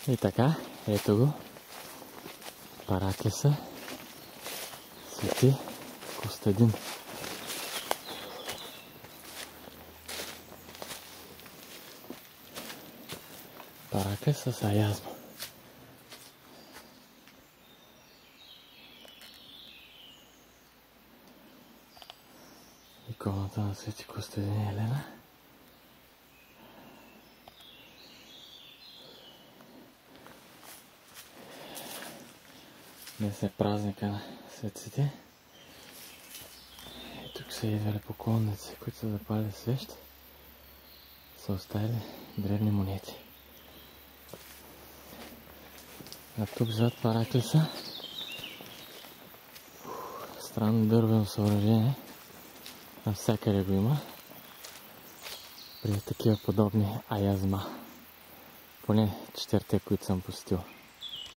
И така, ето го. Параклиса Свети Костадин. Параклис с аязма. Иконата на Свети Костадин и Елена. Днес е празника на светците. И тук са идвали поклонници, които са запали свещ. Са оставили древни монети. А тук зад параклиса странно дървено съоръжение. Навсякъде го има. При такива подобни аязма. Поне 4-те, които съм посетил.